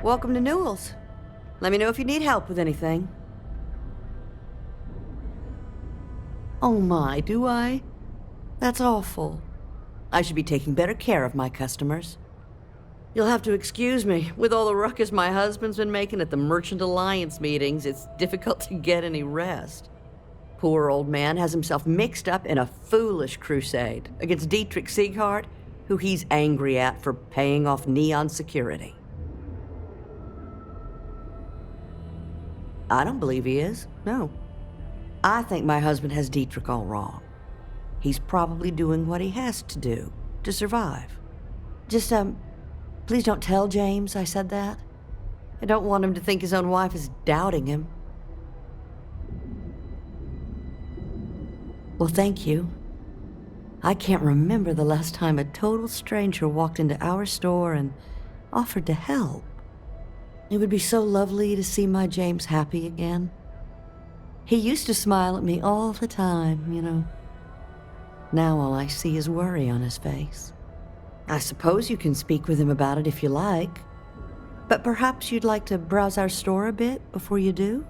Welcome to Newell's. Let me know if you need help with anything. Oh my, do I? That's awful. I should be taking better care of my customers. You'll have to excuse me. With all the ruckus my husband's been making at the Merchant Alliance meetings, it's difficult to get any rest. Poor old man has himself mixed up in a foolish crusade against Dietrich Sieghart, who he's angry at for paying off Neon security. I don't believe he is, no. I think my husband has Dietrich all wrong. He's probably doing what he has to do to survive. Just, please don't tell James I said that. I don't want him to think his own wife is doubting him. Well, thank you. I can't remember the last time a total stranger walked into our store and offered to help. It would be so lovely to see my James happy again. He used to smile at me all the time, you know. Now all I see is worry on his face. I suppose you can speak with him about it if you like, but perhaps you'd like to browse our store a bit before you do?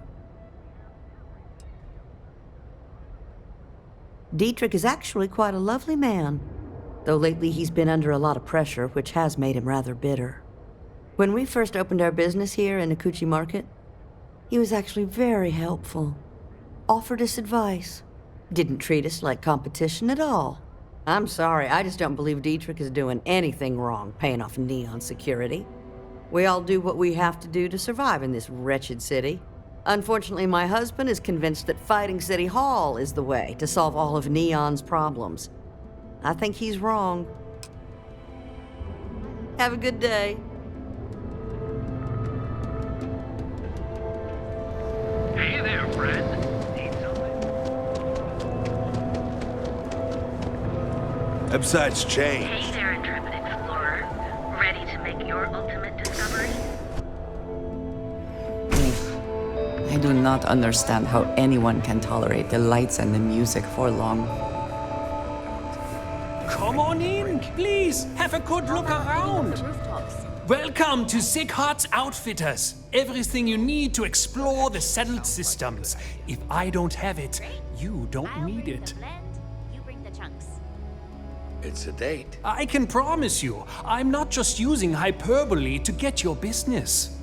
Dietrich is actually quite a lovely man, though lately he's been under a lot of pressure, which has made him rather bitter. When we first opened our business here in Akuchi Market, he was actually very helpful. Offered us advice. Didn't treat us like competition at all. I'm sorry, I just don't believe Dietrich is doing anything wrong paying off Neon security. We all do what we have to do to survive in this wretched city. Unfortunately, my husband is convinced that fighting City Hall is the way to solve all of Neon's problems. I think he's wrong. Have a good day. Hey there, friend. Need something? Website's Hey changed. there, intrepid explorer. Ready to make your ultimate discovery? I do not understand how anyone can tolerate the lights and the music for long. Come on in, please. Have a good look around. Welcome to Sieghart's Outfitters. Everything you need to explore the settled systems. If I don't have it, you don't need it. You bring the chunks. It's a date. I can promise you, I'm not just using hyperbole to get your business.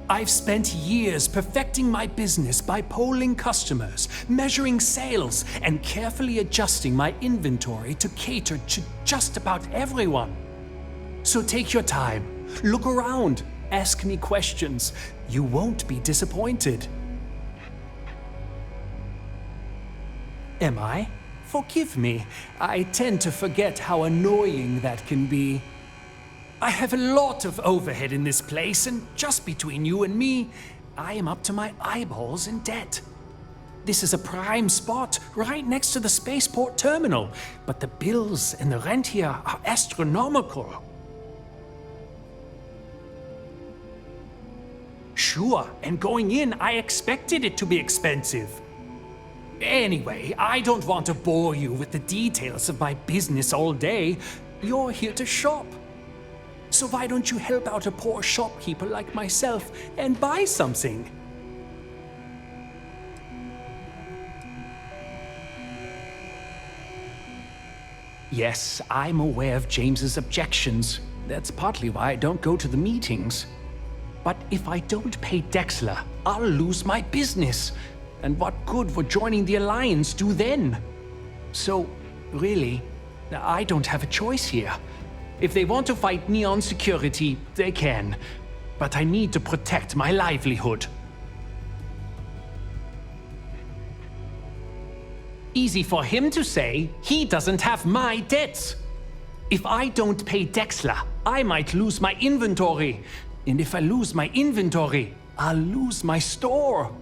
I've spent years perfecting my business by polling customers, measuring sales, and carefully adjusting my inventory to cater to just about everyone. So take your time, look around, ask me questions. You won't be disappointed. Am I? Forgive me. I tend to forget how annoying that can be. I have a lot of overhead in this place, and just between you and me, I am up to my eyeballs in debt. This is a prime spot, right next to the spaceport terminal, but the bills and the rent here are astronomical. Sure, and going in, I expected it to be expensive. Anyway, I don't want to bore you with the details of my business all day. You're here to shop. So why don't you help out a poor shopkeeper like myself and buy something? Yes, I'm aware of James's objections. That's partly why I don't go to the meetings. But if I don't pay Dexler, I'll lose my business. And what good would joining the Alliance do then? So, really, I don't have a choice here. If they want to fight Neon security, they can. But I need to protect my livelihood. Easy for him to say, he doesn't have my debts. If I don't pay Dexler, I might lose my inventory. And if I lose my inventory, I'll lose my store.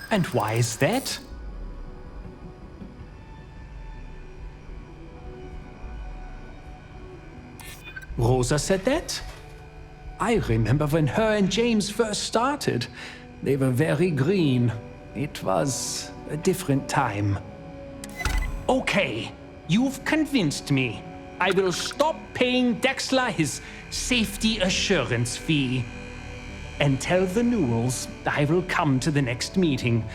And why is that? Rosa said that? I remember when her and James first started. They were very green. It was a different time. Okay, you've convinced me. I will stop paying Dexler his safety assurance fee. And tell the Newells I will come to the next meeting.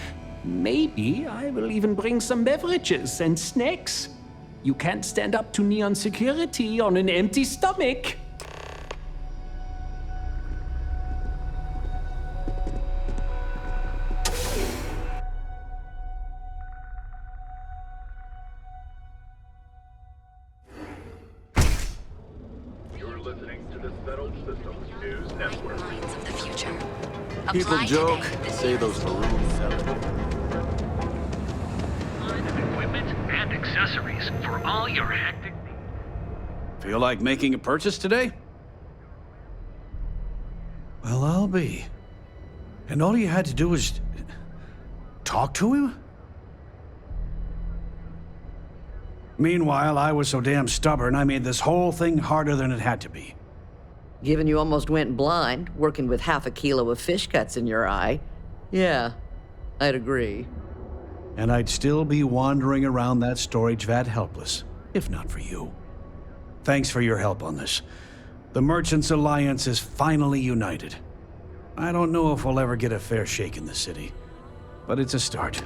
Maybe I will even bring some beverages and snacks. You can't stand up to Neon security on an empty stomach. You're listening to the Settled Systems News Network. Minds of the future. People Apply joke, today. say those balloons sell it. Line of equipment and accessories for all your hectic needs. Feel like making a purchase today? Well, I'll be. And all you had to do was talk to him? Meanwhile, I was so damn stubborn, I made this whole thing harder than it had to be. Given you almost went blind, working with half a kilo of fish guts in your eye. Yeah, I'd agree. And I'd still be wandering around that storage vat helpless, if not for you. Thanks for your help on this. The Merchants Alliance is finally united. I don't know if we'll ever get a fair shake in the city, but it's a start.